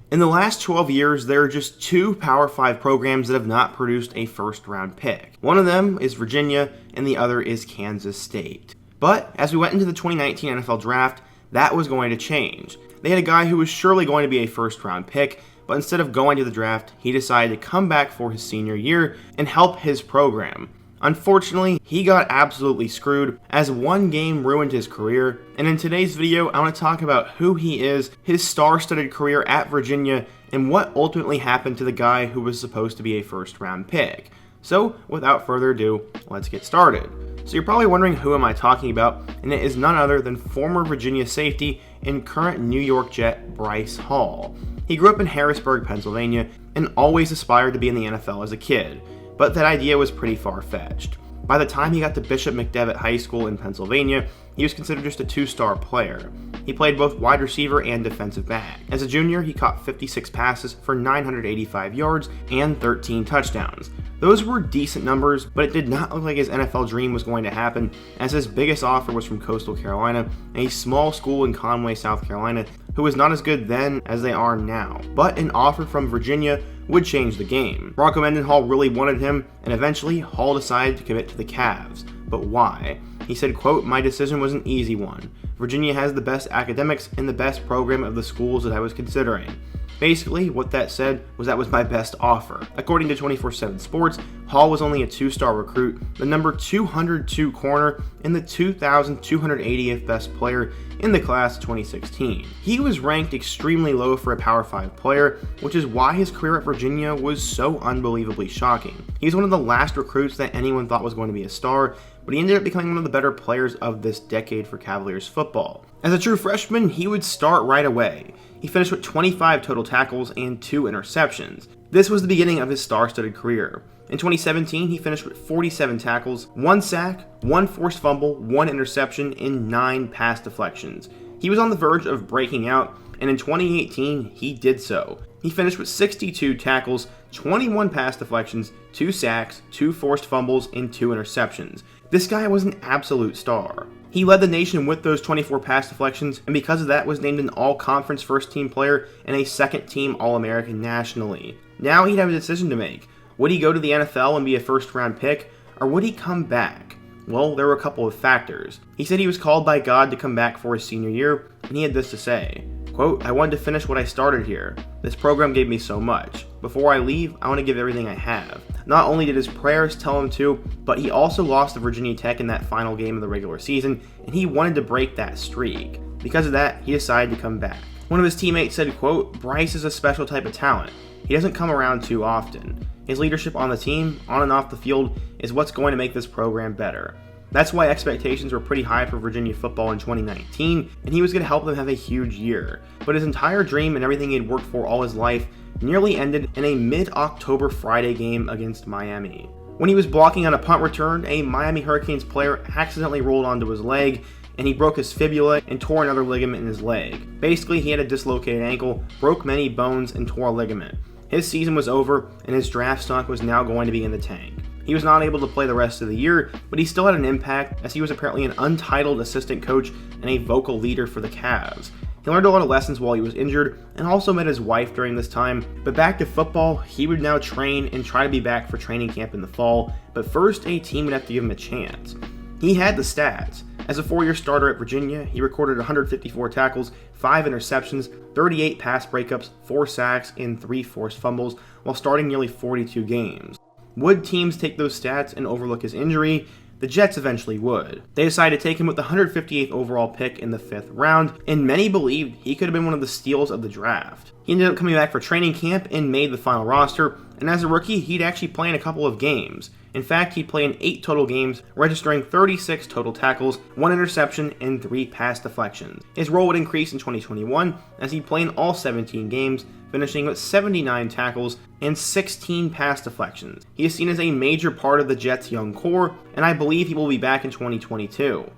In the last 12 years, there are just 2 Power 5 programs that have not produced a first-round pick. One of them is Virginia, and the other is Kansas State. But as we went into the 2019 NFL Draft, that was going to change. They had a guy who was surely going to be a first-round pick, but instead of going to the draft, he decided to come back for his senior year and help his program. Unfortunately, he got absolutely screwed as one game ruined his career, and in today's video, I want to talk about who he is, his star-studded career at Virginia, and what ultimately happened to the guy who was supposed to be a first-round pick. So, without further ado, let's get started. So you're probably wondering who am I talking about, and it is none other than former Virginia safety and current New York Jet Bryce Hall. He grew up in Harrisburg, Pennsylvania, and always aspired to be in the NFL as a kid, but that idea was pretty far-fetched. By the time he got to Bishop McDevitt High School in Pennsylvania, he was considered just a 2-star player. He played both wide receiver and defensive back. As a junior, he caught 56 passes for 985 yards and 13 touchdowns. Those were decent numbers, but it did not look like his NFL dream was going to happen, as his biggest offer was from Coastal Carolina, a small school in Conway, South Carolina, who was not as good then as they are now. But an offer from Virginia would change the game. Bronco Mendenhall really wanted him, and eventually Hall decided to commit to the Cavs. But why? He said, quote, "My decision was an easy one. Virginia has the best academics and the best program of the schools that I was considering." Basically, what that said was that was my best offer. According to 24/7 Sports, Hall was only a 2-star recruit, the number 202 corner, and the 2,280th best player in the class of 2016. He was ranked extremely low for a Power 5 player, which is why his career at Virginia was so unbelievably shocking. He's one of the last recruits that anyone thought was going to be a star, but he ended up becoming one of the better players of this decade for Cavaliers football. As a true freshman, he would start right away. He finished with 25 total tackles and 2 interceptions. This was the beginning of his star-studded career. In 2017, he finished with 47 tackles, 1 sack, 1 forced fumble, 1 interception, and 9 pass deflections. He was on the verge of breaking out, and in 2018, he did so. He finished with 62 tackles, 21 pass deflections, 2 sacks, 2 forced fumbles, and 2 interceptions. This guy was an absolute star. He led the nation with those 24 pass deflections, and because of that was named an all-conference first-team player and a second-team All-American nationally. Now he'd have a decision to make. Would he go to the NFL and be a first-round pick, or would he come back? Well, there were a couple of factors. He said he was called by God to come back for his senior year, and he had this to say, quote, "I wanted to finish what I started here. This program gave me so much. Before I leave, I want to give everything I have." Not only did his prayers tell him to, but he also lost to Virginia Tech in that final game of the regular season, and he wanted to break that streak. Because of that, he decided to come back. One of his teammates said, quote, "Bryce is a special type of talent. He doesn't come around too often. His leadership on the team, on and off the field, is what's going to make this program better." That's why expectations were pretty high for Virginia football in 2019, and he was going to help them have a huge year. But his entire dream and everything he had worked for all his life nearly ended in a mid-October Friday game against Miami. When he was blocking on a punt return, a Miami Hurricanes player accidentally rolled onto his leg, and he broke his fibula and tore another ligament in his leg. Basically, he had a dislocated ankle, broke many bones, and tore a ligament. His season was over, and his draft stock was now going to be in the tank. He was not able to play the rest of the year, but he still had an impact as he was apparently an untitled assistant coach and a vocal leader for the Cavs. He learned a lot of lessons while he was injured and also met his wife during this time, but back to football, he would now train and try to be back for training camp in the fall, but first a team would have to give him a chance. He had the stats. As a 4-year starter at Virginia, he recorded 154 tackles, 5 interceptions, 38 pass breakups, 4 sacks, and 3 forced fumbles while starting nearly 42 games. Would teams take those stats and overlook his injury? The Jets eventually would. They decided to take him with the 158th overall pick in the 5th round, and many believed he could have been one of the steals of the draft. He ended up coming back for training camp and made the final roster, and as a rookie, he'd actually play in a couple of games. In fact, he'd play in 8 total games, registering 36 total tackles, 1 interception, and 3 pass deflections. His role would increase in 2021 as he'd play in all 17 games, finishing with 79 tackles and 16 pass deflections. He is seen as a major part of the Jets' young core, and I believe he will be back in 2022.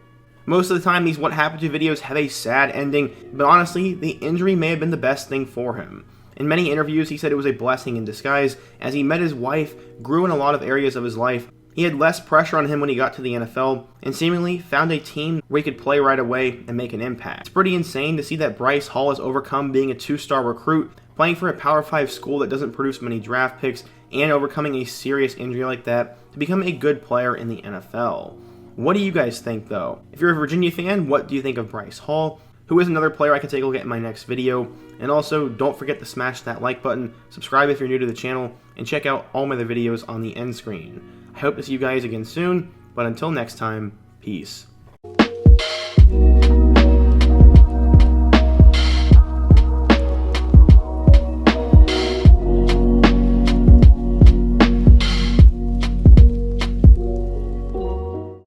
Most of the time, these What Happened to videos have a sad ending, but honestly, the injury may have been the best thing for him. In many interviews, he said it was a blessing in disguise. As he met his wife, grew in a lot of areas of his life, he had less pressure on him when he got to the NFL, and seemingly found a team where he could play right away and make an impact. It's pretty insane to see that Bryce Hall has overcome being a 2-star recruit, playing for a Power 5 school that doesn't produce many draft picks, and overcoming a serious injury like that to become a good player in the NFL. What do you guys think, though? If you're a Virginia fan, what do you think of Bryce Hall, who is another player I could take a look at in my next video? And also, don't forget to smash that like button, subscribe if you're new to the channel, and check out all my other videos on the end screen. I hope to see you guys again soon, but until next time, peace.